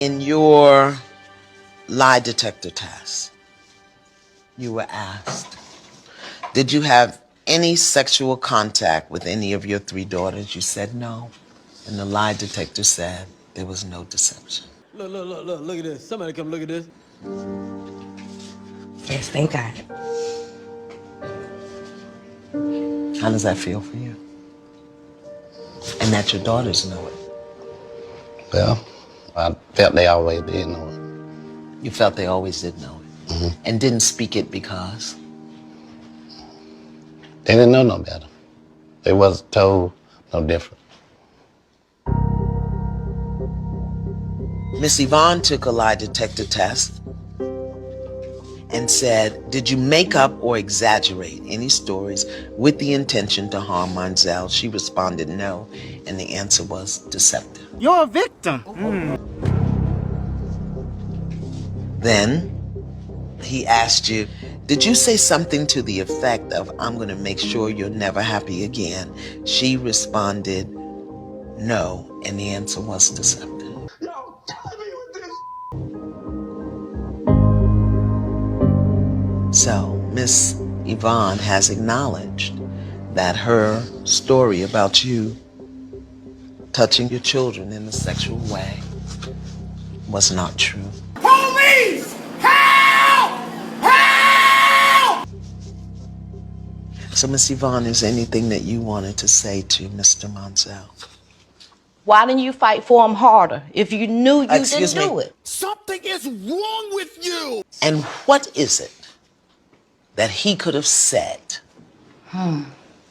In your lie detector test, you were asked, did you have any sexual contact with any of your 3 daughters? You said no. And the lie detector said there was no deception. Look at this. Somebody come look at this. Yes, thank God. How does that feel for you? And that your daughters know it. Well, I felt they always did know it. You felt they always did know it. Mm-hmm. And didn't speak it because? They didn't know no better. They wasn't told no different. Miss Yvonne took a lie detector test and said, did you make up or exaggerate any stories with the intention to harm Monzel? She responded no, and the answer was deceptive. You're a victim. Then he asked you, did you say something to the effect of, I'm going to make sure you're never happy again? She responded no, and the answer was deceptive. Yo, tell me with this. So Miss Yvonne has acknowledged that her story about you touching your children in a sexual way was not true. Police! Help! Help! So Miss Yvonne, is there anything that you wanted to say to Mr. Monzel? Why didn't you fight for him harder if you knew you didn't do it? Something is wrong with you! And what is it that he could have said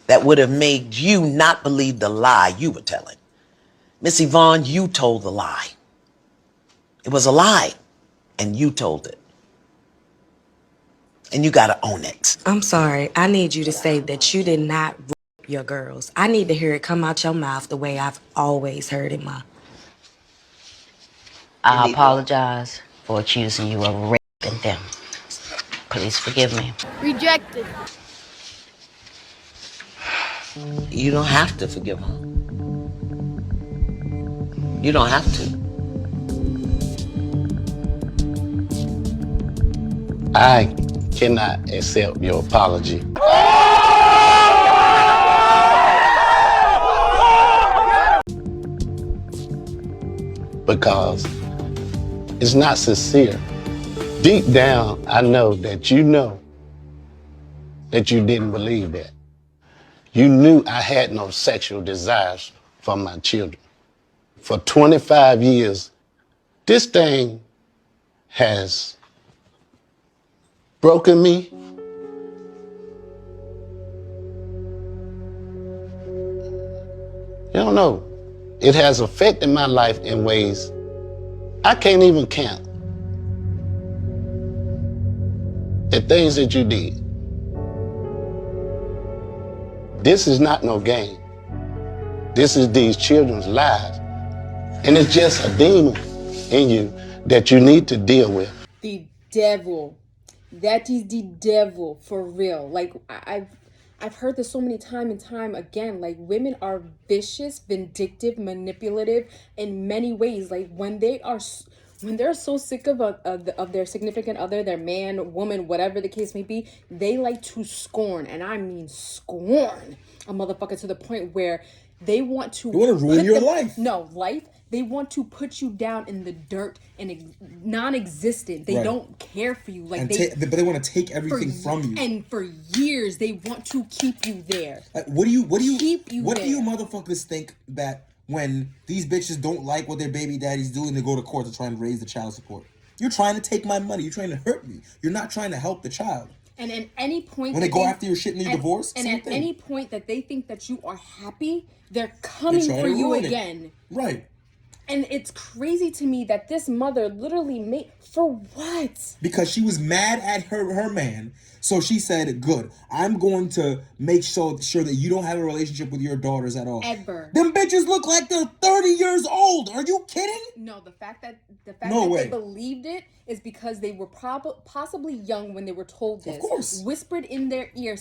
that would have made you not believe the lie you were telling? Miss Yvonne, you told the lie. It was a lie, and you told it. And you gotta own it. I'm sorry. I need you to say that you did not rape your girls. I need to hear it come out your mouth the way I've always heard it, Ma. I apologize for accusing you of raping them. Please forgive me. Rejected. You don't have to forgive her. You don't have to. I cannot accept your apology. Because it's not sincere. Deep down, I know that you didn't believe that. You knew I had no sexual desires for my children. For 25 years, this thing has broken me. You don't know. It has affected my life in ways I can't even count. The things that you did. This is not no game. This is these children's lives. And it's just a demon in you that you need to deal with. The devil. That is the devil for real. Like I've heard this so many time and time again. Like women are vicious, vindictive, manipulative in many ways. Like when they're so sick of their significant other, their man, woman, whatever the case may be, they like to scorn, and I mean scorn a motherfucker to the point where they want to ruin your life. No, life. They want to put you down in the dirt and non-existent. They don't care for you. Like but they want to take everything from you. And for years, they want to keep you there. Like, what do you motherfuckers think that when these bitches don't like what their baby daddy's doing, they go to court to try and raise the child support? You're trying to take my money. You're trying to hurt me. You're not trying to help the child. And at any point when they go after your shit in your divorce, and at any point that they think that you are happy, they're coming for you again. Right. And it's crazy to me that this mother literally made, for what? Because she was mad at her man. So she said, good, I'm going to make sure that you don't have a relationship with your daughters at all. Ever. Them bitches look like they're 30 years old. Are you kidding? No, the fact that No way. they believed it is because they were possibly young when they were told this. Of course. Whispered in their ear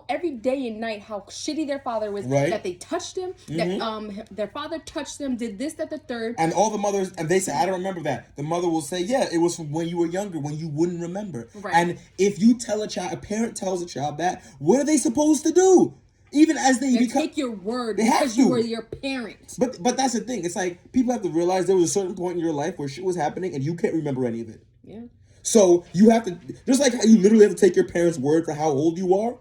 every day and night how shitty their father was. Right. That they touched him. That their father touched them. Did this, that, the third. And all the mothers, and they say, I don't remember that. The mother will say, yeah, it was from when you were younger, when you wouldn't remember. Right. And if you tell a parent tells a child that, what are they supposed to do? Even as they become, take your word they have because to. you were your parent. But that's the thing. It's like people have to realize there was a certain point in your life where shit was happening and you can't remember any of it. Yeah. So you have to, just like how you literally have to take your parents' word for how old you are,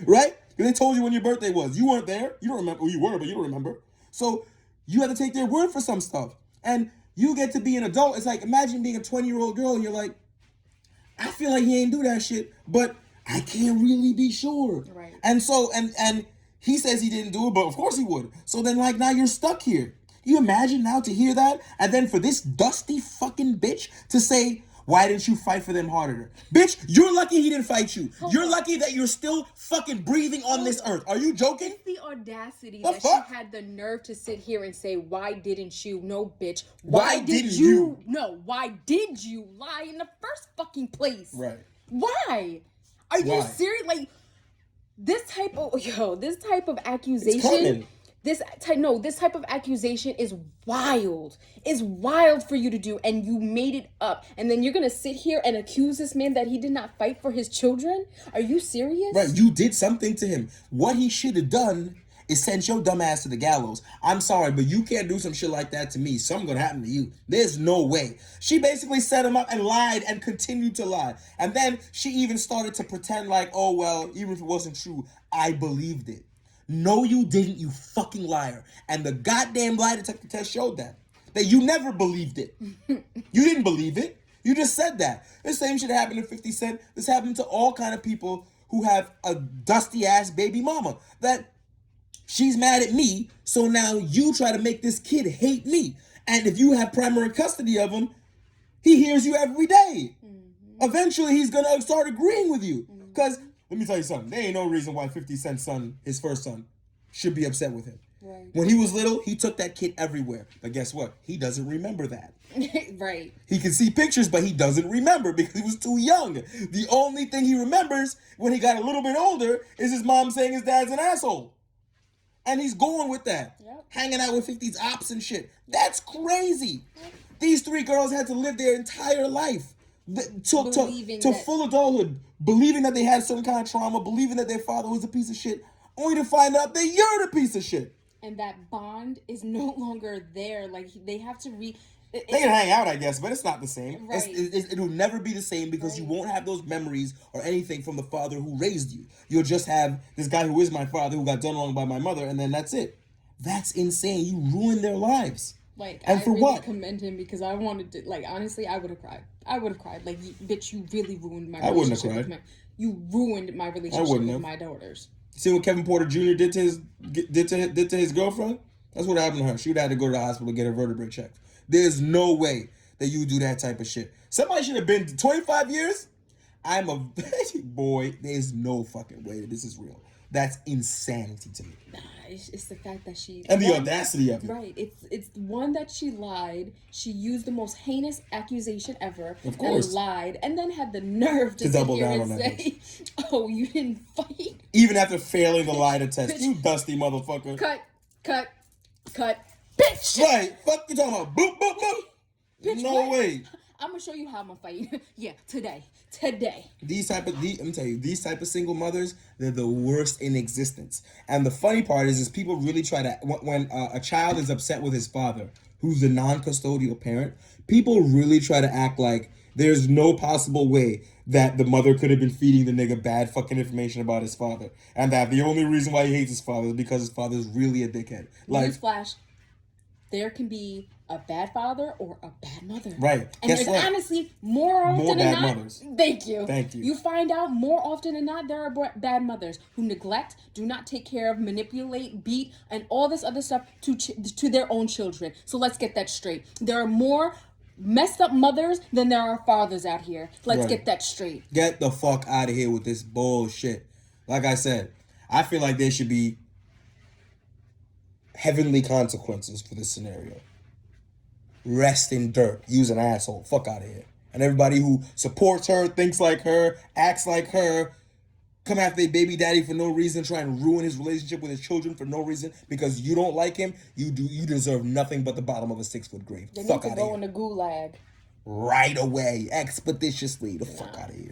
right? Because they told you when your birthday was. You weren't there. You don't remember. Well, you were, but you don't remember. So you have to take their word for some stuff. And you get to be an adult. It's like, imagine being a 20-year-old girl and you're like, I feel like he ain't do that shit, but I can't really be sure. Right. And so, and he says he didn't do it, but of course he would. So then, like, now you're stuck here. You imagine now to hear that? And then for this dusty fucking bitch to say, why didn't you fight for them harder? Bitch, you're lucky he didn't fight you. You're lucky that you're still fucking breathing on this earth. Are you joking? It's the audacity The that fuck? she had the nerve to sit here and say, why didn't you? No, bitch. Why didn't you? No, why did you lie in the first fucking place? Right. Why? Are you Why? serious? Like, this type of accusation. coming. This type of accusation is wild. It's wild for you to do, and you made it up. And then you're gonna sit here and accuse this man that he did not fight for his children? Are you serious? Right, you did something to him. What he should have done is sent your dumb ass to the gallows. I'm sorry, but you can't do some shit like that to me. Something gonna happen to you. There's no way. She basically set him up and lied and continued to lie. And then she even started to pretend like, oh, well, even if it wasn't true, I believed it. No, you didn't, you fucking liar. And the goddamn lie detector test showed that you never believed it. You didn't believe it. You just said that. The same shit happened to 50 Cent. This happened to all kind of people who have a dusty ass baby mama. That she's mad at me, so now you try to make this kid hate me. And if you have primary custody of him, he hears you every day. Eventually, he's gonna start agreeing with you. Because let me tell you something. There ain't no reason why 50 Cent's son, his first son, should be upset with him. Right. When he was little, he took that kid everywhere. But guess what? He doesn't remember that. Right. He can see pictures, but he doesn't remember because he was too young. The only thing he remembers when he got a little bit older is his mom saying his dad's an asshole. And he's going with that. Yep. Hanging out with 50's ops and shit. That's crazy. Yep. These three girls had to live their entire life to full adulthood, believing that they had some kind of trauma, believing that their father was a piece of shit, only to find out that you're the piece of shit. And that bond is no longer there. Like, they have to they can hang out, I guess, but it's not the same. Right. It will never be the same because you won't have those memories or anything from the father who raised you. You'll just have this guy who is my father who got done wrong by my mother, and then that's it. That's insane. You ruined their lives. Like, and I for really what? commend him because I wanted to, like, honestly, I would have cried. Like, bitch, you really ruined my relationship. I wouldn't have cried. You ruined my relationship with my daughters. See what Kevin Porter Jr. did to his girlfriend? That's what happened to her. She would have had to go to the hospital to get her vertebrae checked. There's no way that you do that type of shit. Somebody should have been 25 years. I'm a boy. There's no fucking way that this is real. That's insanity to me. Nah, it's the fact that she and the audacity of it. Right. It's one that she lied. She used the most heinous accusation ever. Of course. And lied, and then had the nerve to double sit here down and on that say, "Oh, you didn't fight." Even after failing the lie test, you dusty motherfucker. Cut, bitch. Right. Fuck you talking about? Boop, boop, boop. Bitch, no what? way. I'm gonna show you how I'm gonna fight. Yeah, today. Let me tell you, these type of single mothers, they're the worst in existence. And the funny part is people really try to, when a child is upset with his father, who's the non-custodial parent, people really try to act like there's no possible way that the mother could have been feeding the nigga bad fucking information about his father. And that the only reason why he hates his father is because his father is really a dickhead. Like, newsflash, there can be a bad father or a bad mother. Right. And there's honestly more often than not. Mothers. Thank you. You find out more often than not there are bad mothers who neglect, do not take care of, manipulate, beat, and all this other stuff to their own children. So let's get that straight. There are more messed up mothers than there are fathers out here. Let's Right. get that straight. Get the fuck out of here with this bullshit. Like I said, I feel like there should be heavenly consequences for this scenario. Rest in dirt. Use an asshole. Fuck out of here. And everybody who supports her, thinks like her, acts like her, come after their baby daddy for no reason, try and ruin his relationship with his children for no reason because you don't like him. You deserve nothing but the bottom of a 6-foot grave. They Fuck need out to of go here. in the gulag. Right away, expeditiously. The fuck out of here.